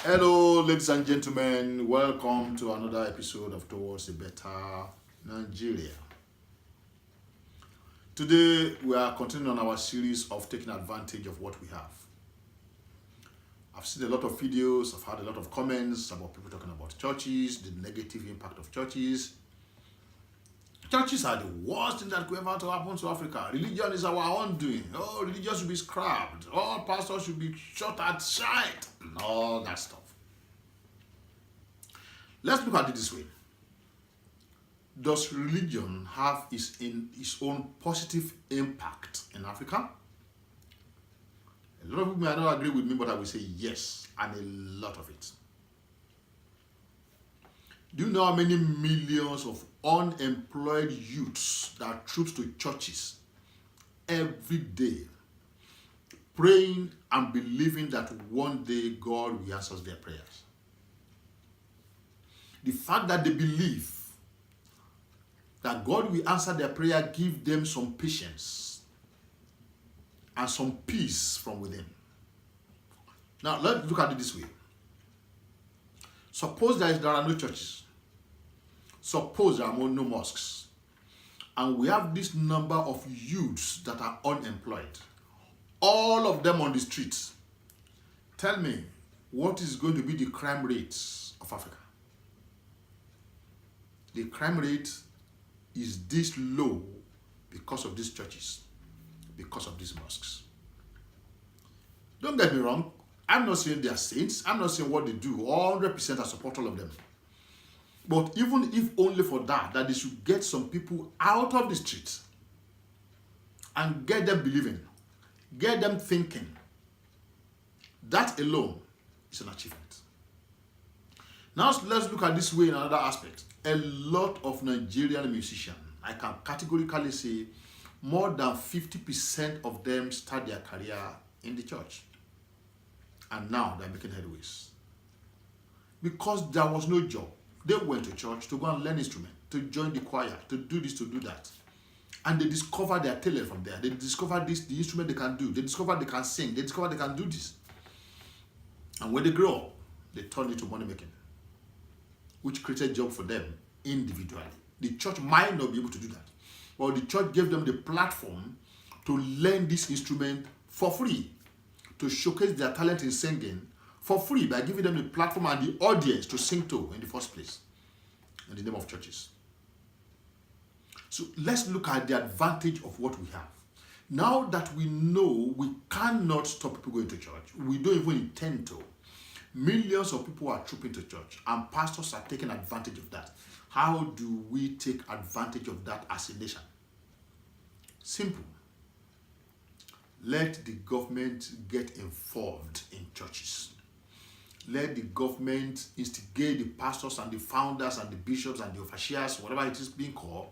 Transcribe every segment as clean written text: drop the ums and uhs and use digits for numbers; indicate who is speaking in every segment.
Speaker 1: Hello, ladies and gentlemen. Welcome to another episode of Towards a Better Nigeria. Today, we are continuing on our series of taking advantage of what we have. I've seen a lot of videos, I've had a lot of comments about people talking about churches, the negative impact of churches. Churches are the worst thing that could ever to happen to Africa. Religion is our undoing. Oh, religion should be scrapped. All pastors should be shot at sight. And all that stuff. Let's look at it this way. Does religion have its own positive impact in Africa? A lot of people may not agree with me, but I will say yes, and a lot of it. Do you know how many millions of unemployed youths that troops to churches every day, praying and believing that one day God will answer their prayers? The fact that they believe that God will answer their prayer gives them some patience and some peace from within. Now, let's look at it this way. Suppose there are no churches. Suppose there are no mosques. And we have this number of youths that are unemployed. All of them on the streets. Tell me, what is going to be the crime rates of Africa? The crime rate is this low because of these churches, because of these mosques. Don't get me wrong. I'm not saying they are saints. I'm not saying what they do. 100% I support all of them. But even if only for that they should get some people out of the streets and get them believing, get them thinking, that alone is an achievement. Now let's look at this way in another aspect. A lot of Nigerian musicians, I can categorically say more than 50% of them start their career in the church. And now they're making headways. Because there was no job. They went to church to go and learn instrument, to join the choir, to do this, to do that. And they discovered their talent from there. They discovered this, the instrument they can do. They discovered they can sing. They discovered they can do this. And when they grow up, they turned it to money making, which created job for them individually. The church might not be able to do that. But the church gave them the platform to learn this instrument for free, to showcase their talent in singing for free by giving them the platform and the audience to sing to in the first place, in the name of churches. So let's look at the advantage of what we have. Now that we know we cannot stop people going to church, we don't even intend to. Millions of people are trooping to church and pastors are taking advantage of that. How do we take advantage of that as a nation? Simple. Let the government get involved in churches. Let the government instigate the pastors and the founders and the bishops and the officials, whatever it is being called,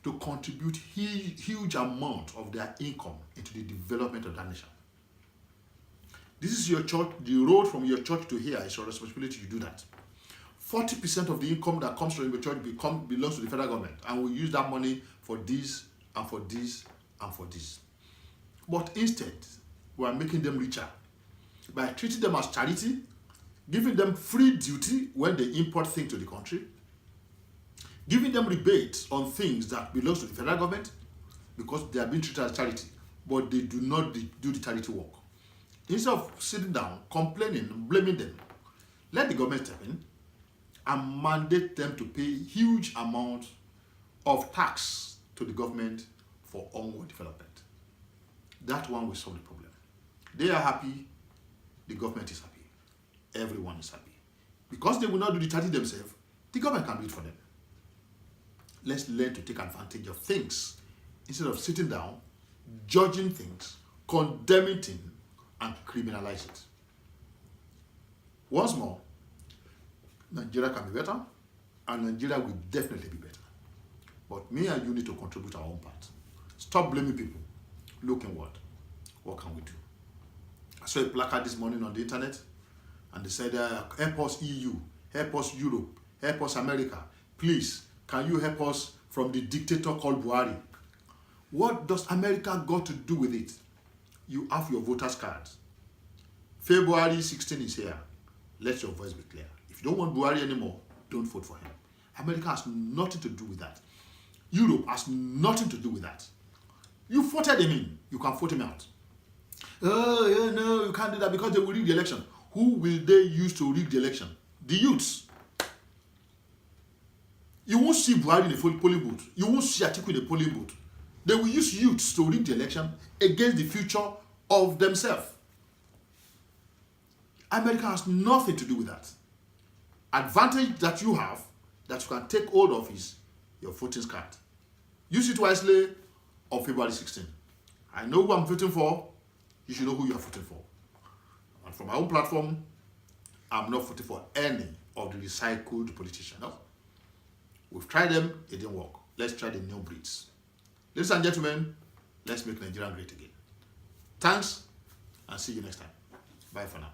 Speaker 1: to contribute huge amount of their income into the development of that nation. This is your church. The road from your church to here is your responsibility to do that. 40% of the income that comes from your church belongs to the federal government, and we use that money for this and for this and for this. But instead, we are making them richer by treating them as charity, giving them free duty when they import things to the country, giving them rebates on things that belong to the federal government because they are being treated as charity, but they do not do the charity work. Instead of sitting down, complaining, blaming them, let the government step in and mandate them to pay huge amounts of tax to the government for onward development. That one will solve the problem. They are happy, the government is happy, everyone is happy. Because they will not do the charity themselves, the government can do it for them. Let's learn to take advantage of things instead of sitting down, judging things, condemning things, and criminalize it. Once more, Nigeria can be better, and Nigeria will definitely be better. But me and you need to contribute our own part. Stop blaming people. Look inward. What can we do? I saw a placard this morning on the internet, and they said, help us EU, help us Europe, help us America. Please, can you help us from the dictator called Buhari? What does America got to do with it? You have your voters' cards. February 16 is here. Let your voice be clear. If you don't want Buhari anymore, don't vote for him. America has nothing to do with that. Europe has nothing to do with that. You voted him in, you can vote him out. Oh, yeah, no, you can't do that because they will rig the election. Who will they use to rig the election? The youths. You won't see Buhari in a polling booth. You won't see Atiku in a polling booth. They will use youths to rig the election against the future of themselves. America has nothing to do with that. Advantage that you have, that you can take hold of, is your voting card. Use it wisely on February 16. I know who I'm voting for. You should know who you are voting for. And from my own platform, I'm not voting for any of the recycled politicians. No. We've tried them, it didn't work. Let's try the new breeds. Ladies and gentlemen, let's make Nigeria great again. Thanks, and see you next time. Bye for now.